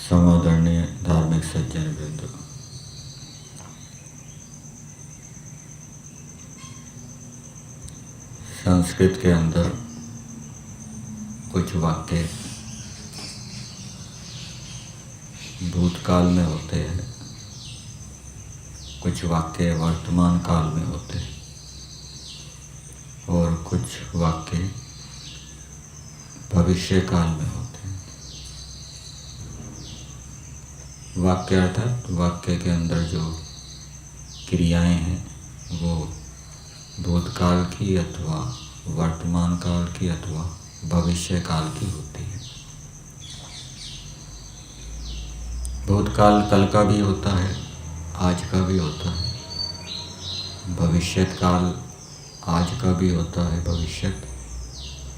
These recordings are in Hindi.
समादरणीय धार्मिक सज्जन वृंद, संस्कृत के अंदर कुछ वाक्य भूतकाल में होते हैं, कुछ वाक्य वर्तमान काल में होते हैं और कुछ वाक्य भविष्य काल में होते हैं। वाक्य अर्थात वाक्य के अंदर जो क्रियाएं हैं वो भूतकाल की अथवा वर्तमान काल की अथवा भविष्य काल की होती है। भूतकाल कल का भी होता है, आज का भी होता है। भविष्य काल आज का भी होता है, भविष्य,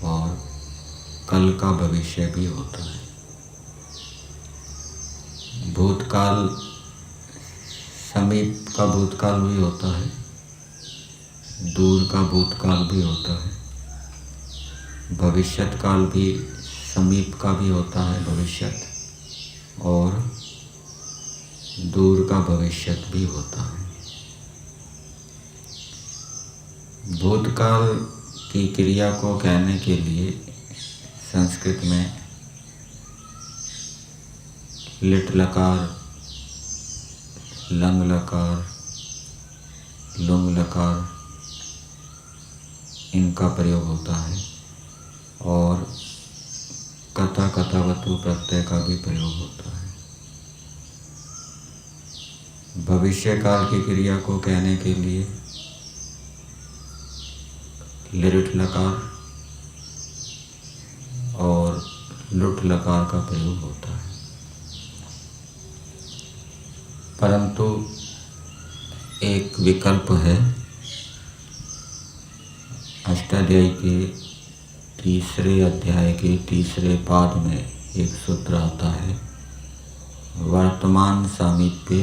और कल का भविष्य भी होता है। भूतकाल समीप का भूतकाल भी होता है, दूर का भूतकाल भी होता है। भविष्यत काल भी समीप का भी होता है, भविष्यत, और दूर का भविष्यत भी होता है। भूतकाल की क्रिया को कहने के लिए संस्कृत में लिट लकार, लंग लकार, लुंग लकार इनका प्रयोग होता है और कथा कथावतु प्रत्यय का भी प्रयोग होता है। भविष्य काल की क्रिया को कहने के लिए लिट लकार और लुट लकार का प्रयोग होता है। परंतु एक विकल्प है। अष्टाध्यायी के तीसरे अध्याय के तीसरे पाद में एक सूत्र आता है, वर्तमान सामीप्य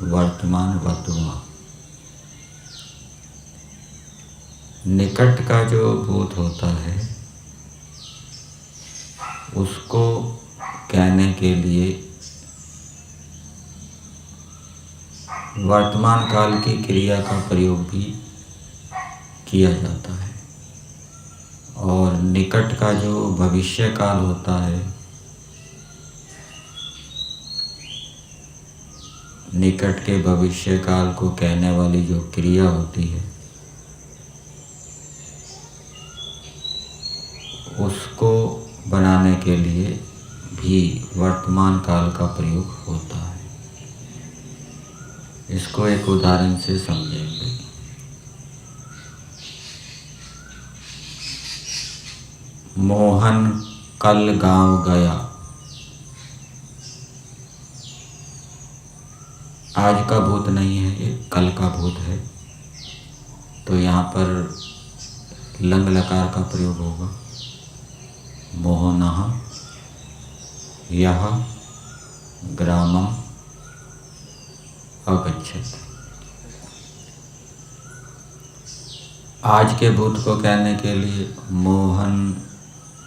वर्तमान वत्वा। निकट का जो भूत होता है उसको कहने के लिए वर्तमान काल की क्रिया का प्रयोग भी किया जाता है, और निकट का जो भविष्य काल होता है, निकट के भविष्य काल को कहने वाली जो क्रिया होती है उसको बनाने के लिए भी वर्तमान काल का प्रयोग होता है। इसको एक उदाहरण से समझेंगे। मोहन कल गांव गया। आज का भूत नहीं है, ये कल का भूत है, तो यहाँ पर लंग लकार का प्रयोग होगा। मोहनः यः ग्रामम् अगच्छत्। आज के भूत को कहने के लिए मोहन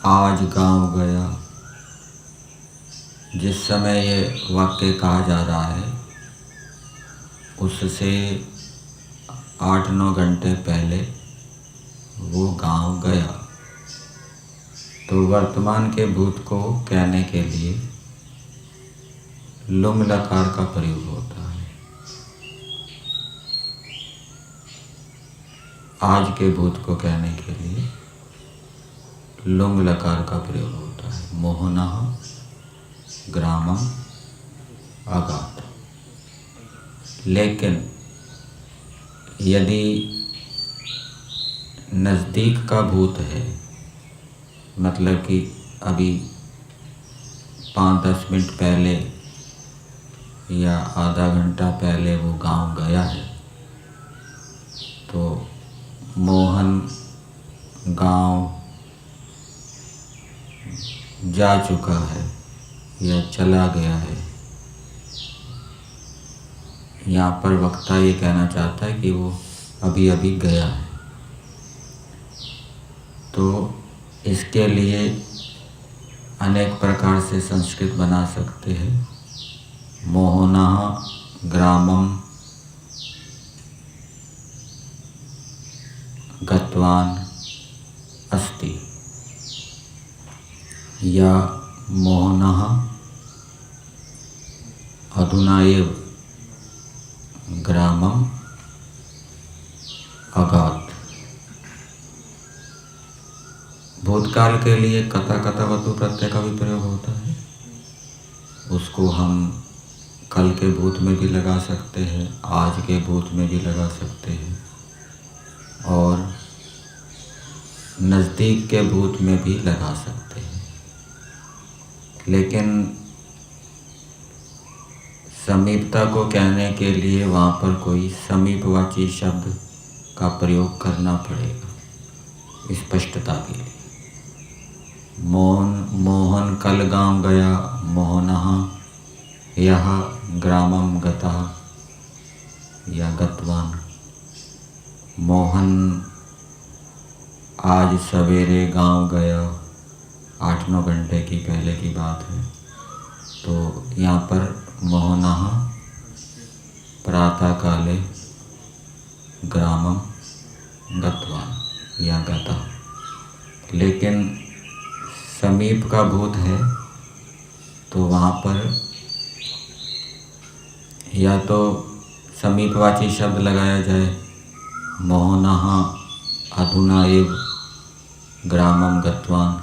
आज गांव गया। जिस समय ये वाक्य कहा जा रहा है उससे 8-9 घंटे पहले वो गांव गया। तो वर्तमान के भूत को कहने के लिए लुंग लकार का प्रयोग होता है। आज के भूत को कहने के लिए लुंग लकार का प्रयोग होता है। मोहनः ग्रामम् अगात्। लेकिन यदि नज़दीक का भूत है, मतलब कि अभी 5-10 मिनट पहले या आधा घंटा पहले वो गांव गया है, तो मोहन गांव जा चुका है या चला गया है। यहाँ पर वक्ता ये कहना चाहता है कि वो अभी अभी गया है। तो इसके लिए अनेक प्रकार से संस्कृत बना सकते हैं। मोहनः ग्रामं गतवान अस्ति या मोहनः अधुना एव ग्रामम अगात। भूतकाल के लिए कथा कथावतु प्रत्यय का भी प्रयोग होता है। उसको हम कल के भूत में भी लगा सकते हैं, आज के भूत में भी लगा सकते हैं और नज़दीक के भूत में भी लगा सकते हैं। लेकिन समीपता को कहने के लिए वहाँ पर कोई समीपवाची शब्द का प्रयोग करना पड़ेगा स्पष्टता के लिए। मोहन कल गांव गया, मोहनः यह ग्रामम गतः या गतवान। मोहन आज सवेरे गांव गया, 8-9 घंटे की पहले की बात है। तो यहाँ पर मोहनः प्रातः काले ग्रामम गतवान या गतः। लेकिन समीप का भूत है तो वहाँ पर या तो समीपवाची शब्द लगाया जाए, मोहनः अधुना एव ग्रामम गतवान,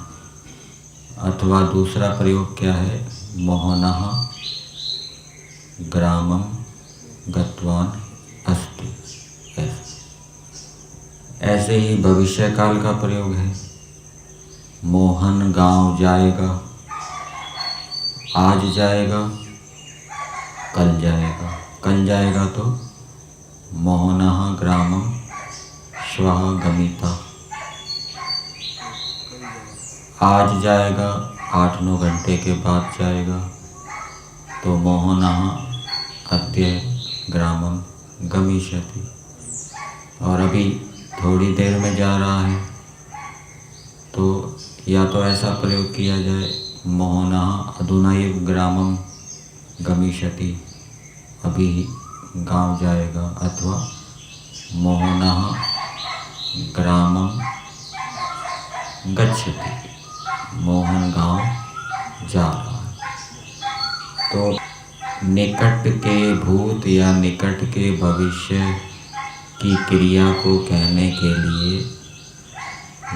अथवा दूसरा प्रयोग क्या है, मोहनः ग्रामम गतवान अस्ति। ऐसे ही भविष्य काल का प्रयोग है। मोहन गांव जाएगा, आज जाएगा, कल जाएगा। कल जाएगा तो मोहनः ग्रामम श्वः गमिता। आज जाएगा, 8-9 घंटे के बाद जाएगा तो मोहनः अद्य ग्रामम गमिष्यति। और अभी थोड़ी देर में जा रहा है तो या तो ऐसा प्रयोग किया जाए, मोहनः अधुना एव ग्रामम गमिष्यति, अभी गांव जाएगा, अथवा मोहनः ग्रामम गच्छति, मोहन गांव जा रहा है। तो निकट के भूत या निकट के भविष्य की क्रिया को कहने के लिए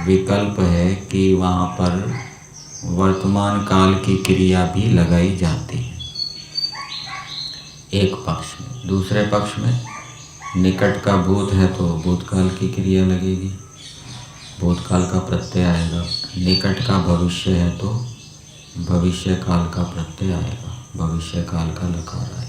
विकल्प है कि वहाँ पर वर्तमान काल की क्रिया भी लगाई जाती है एक पक्ष में। दूसरे पक्ष में निकट का भूत है तो भूतकाल की क्रिया लगेगी, भूतकाल का प्रत्यय आएगा। निकट का भविष्य है तो भविष्य काल का प्रत्यय आएगा, भविष्य काल का लकार आएगा।